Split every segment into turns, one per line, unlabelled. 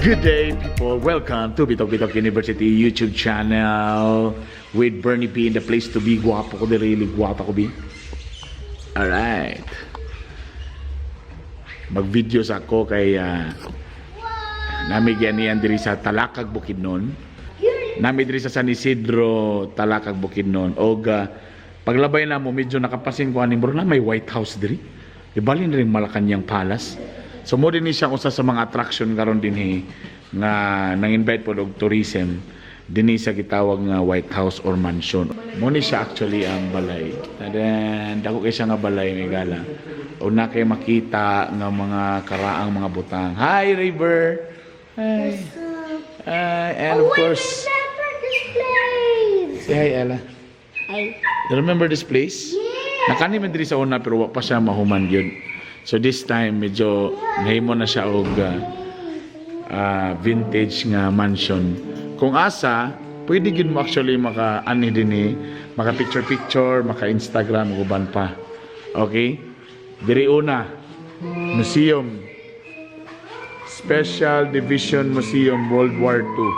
Good day, people. Welcome to Bitokbitok University YouTube channel with Bernie B in the place to be. Guwapo ko, really guwapo ko, B. Alright. Mag-videos ako kay namigyan niyan diri sa Talakag, Bukidnon. Nami diri sa San Isidro, Talakag, Bukidnon. Og paglabay na mo, medyo nakapasin ko aning bro na may White House diri. Ibalin rin Malacanang Palace. So mo din siya usa sa mga attraction karon dinhi nga nang-invite po og tourism dinhi sa gitawag nga White House or mansion. Mo ni siya actually ang balay. Then dako kay siya nga balay may gala. O na kay makita nga mga karaang mga butang. Hi River. Hi. And of course say hi Ella.
Hi.
You remember this place? Yeah. Nakani man diri sa una pero wa pa siya mahuman gyud. So this time medyo nahimo na siya og vintage nga mansion. Kung asa, pwede gid mo actually maka-ani dinhi, maka picture, maka-Instagram ug uban pa. Okay? Diri una, museum. Special Division Museum World War II.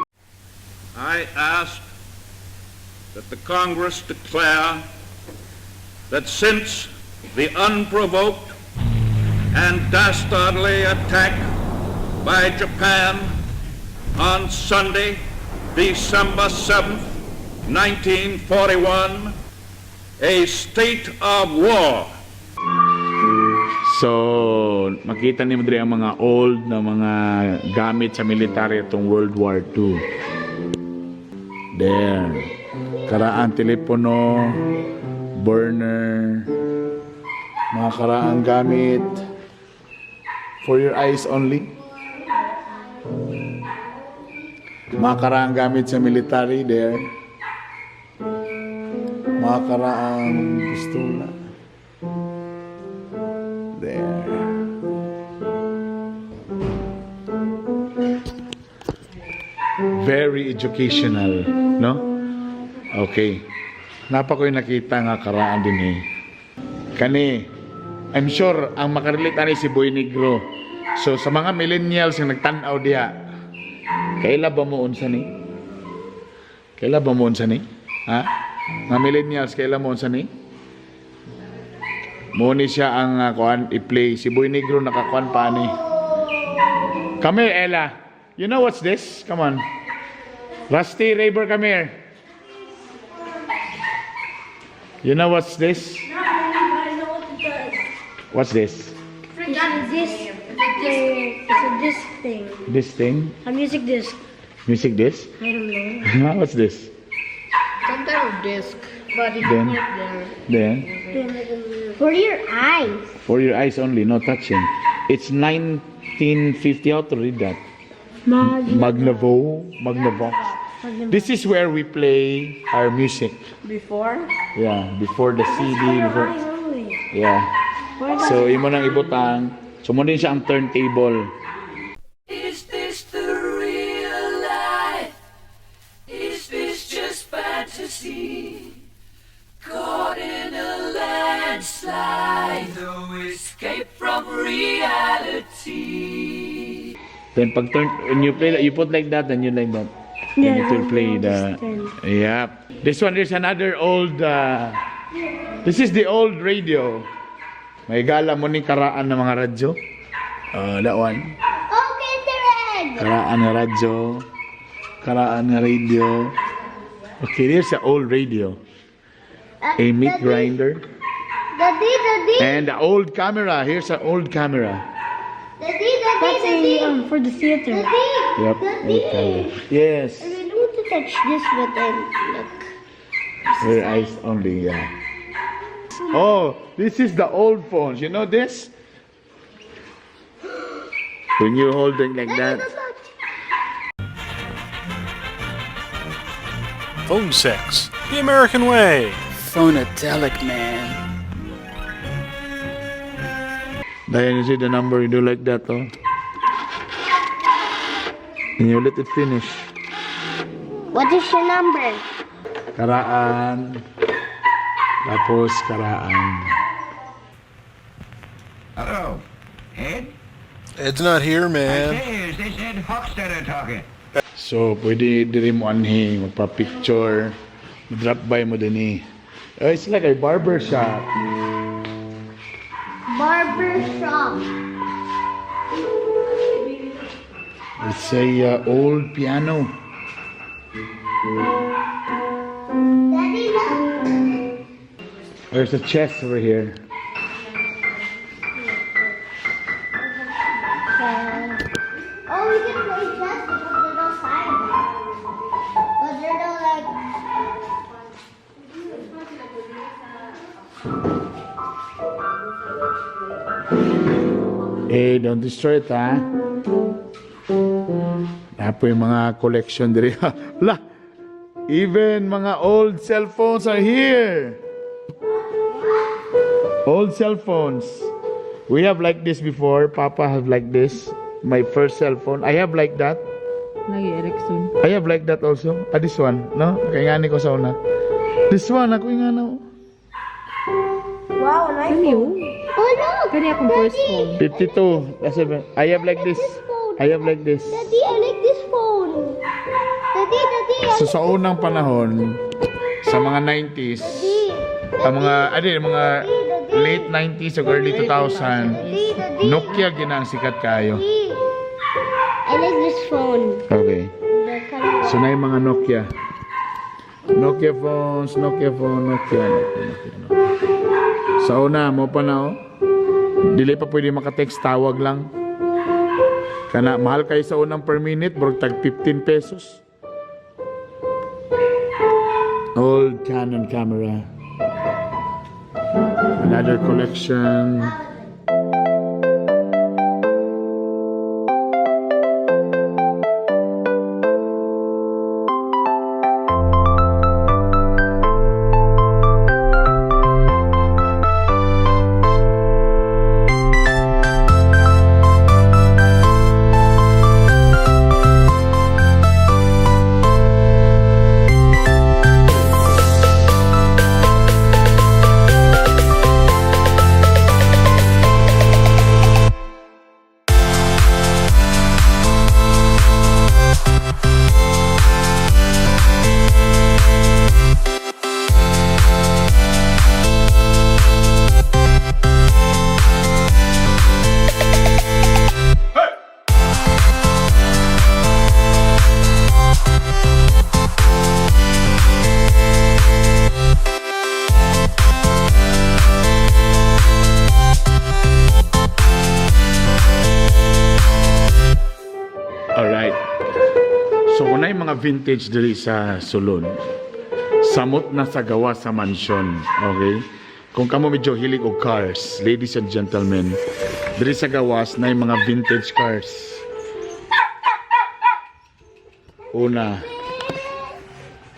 I ask that the Congress declare that since the unprovoked and dastardly attack by Japan on Sunday, December 7th, 1941, a state of war.
So, makita niyo diri ang mga old na mga gamit sa military itong World War II. There. Karaan telepono, burner, mga karaang gamit. For your eyes only. Mga karaang gamit sa military there. Mga karaang pistola. There. Very educational, no? Okay. Napa ko'y nakita nga karaan din eh. Kani, I'm sure ang makarelate ani si Boy Negro. So sa mga millennials yang nagtanaw diha, kaila ba mo unsa ni? Kaila ba mo unsa ni? Ha? Mga millennials kaila mo unsa ni? Mo ni siya ang kuan i-play si Boy Negro nakakuan pa ni. Come here, Ella. You know what's this? Come on. Rusty Raver, come here. You know what's this?
I know what it does.
What's this?
This thing.
This thing?
A music disc.
Music disc?
I don't know.
What's this?
Some kind of disc, but it's
Then?
not there.
Then?
For your eyes.
For your eyes only, no touching. It's 1950. How to read that? Magnavox. This is where we play our music.
Before?
Yeah, before the CD. Before,
Eyes only.
yeah. So, yun mo nang ibutang. So, mo din siya ang turntable.
Is this the real life? Is this just fantasy? Caught in a landslide, no escape from reality.
Then, pag turn, when you play, you put like that, then you like that. Then it will play the... Yeah. This one, there's another old... this is the old radio. May gala mo ni karaan ng mga radyo. That one.
Okay, the red.
Karaan na radyo. Karaan na radio. Okay, there's the old radio. A meat grinder.
Daddy.
And the old camera. Here's an old camera.
That's for the theater.
Yep. Okay. Yes.
I really want to touch this, but then look.
Your eyes only, yeah. Oh, this is the old phones. You know this? When you hold it like that.
Phone sex, the American way.
Phonatelic, man.
Then you see the number, you do like that, oh. And you let it finish.
What is your number?
Karaan. Tapos karaan.
Hello, Ed?
Ed's not here, man.
Hey, is this Ed Hochstetter talking?
So, pwede diri mo anhi, magpa-picture, drop by mo din eh. Oh, it's like a barber shop.
Barber shop.
It's a old piano.
Daddy, look.
There's a chest over here.
Oh, we can play chess because they're outside. But they're not like.
Eh, don't destroy it, ha? Napo yung mga collection diri. La! Even mga old cell phones are here. Old cell phones. We have like this before. Papa have like this. My first cell phone. I have like that.
Lagi Ericsson.
I have like that also. Ah, this one. No? Kaya nga ni ko sa una. This one. Ako yung ano.
Wow, an iPhone. Oh, look.
Kani akong first phone.
52. That's it. I have like this. I have like this.
Daddy, I like this phone. Daddy,
So sa unang panahon, sa mga 90s, mga late 90s o early 2000, Nokia ginang sikat kayo.
I like this phone.
Okay.
The color.
So na yung mga Nokia. Nokia phones. Sa una, mo pa na oh. Dili pa pwede makatext, tawag lang. Kana, mahal kayo sa unang per minute, burog tag 15 pesos. Old Canon camera. Another collection. Alright. So kung na yung mga vintage diri sa Sulon, samot na sa gawa sa mansyon. Okay? Kung kamo medyo hilig og cars, ladies and gentlemen, diri sa gawas na yung mga vintage cars. Una,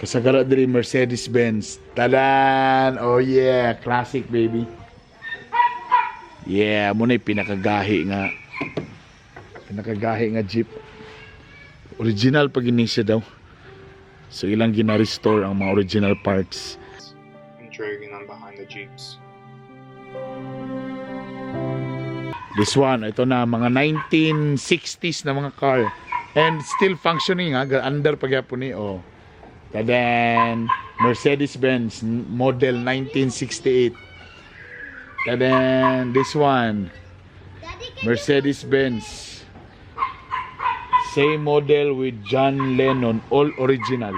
kasagara diri Mercedes-Benz. Tadan! Oh yeah, classic baby. Yeah, muna yung pinakagahi nga jeep. Original pag siya daw. So ilang gina-restore ang mga original parts.
I'm dragging them behind the jeeps.
This one, ito na mga 1960s na mga car. And still functioning ha, under pagyapon ni oh. And then Mercedes-Benz model 1968. And then this one, Mercedes-Benz. Same model with John Lennon, all original.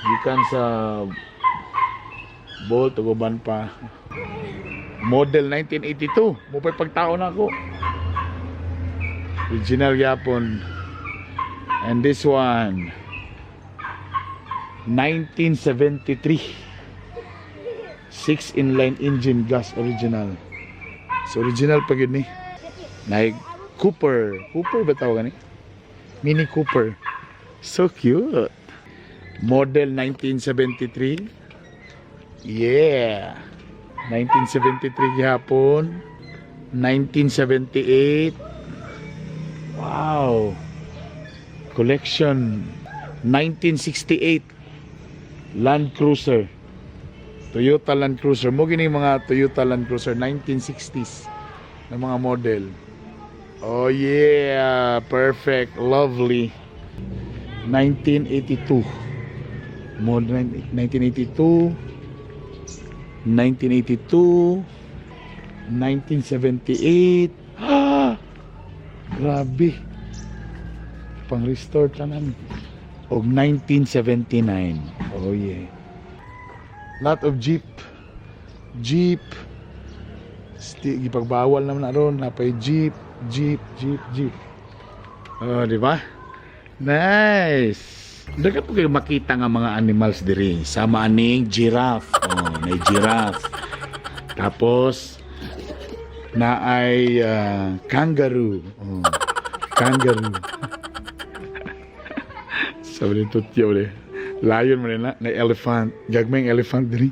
Gikan sa Bolt, uban pa. Model 1982. Mo pa pagtao na ako. Original yapon. And this one 1973. 6 inline engine gas original. So original pa gid ni. Like Cooper. Cooper ba tawag ni? Mini Cooper. So cute. Model 1973. Yeah. 1973 gihapon. 1978. Wow. Collection 1968 Land Cruiser. Toyota Land Cruiser. Mo gini mga Toyota Land Cruiser 1960s na mga model. Oh yeah, perfect, lovely. 1982. Model 1982. 1982. 1978. Ah! Grabe. Pang-restore tanan. Og 1979. Oh yeah. Lot of Jeep. Jeep. Gipagbawal naman na ron. Napay Jeep. Jeep. Oh, di ba? Nice. Dagat po kayo makita nga mga animals diri. Sama aning giraffe. Oh, may giraffe. Tapos na ay kangaroo. Oh, kangaroo. Sabi nito tiyo ulit. Lion man na elephant. Gagmayng elephant diri.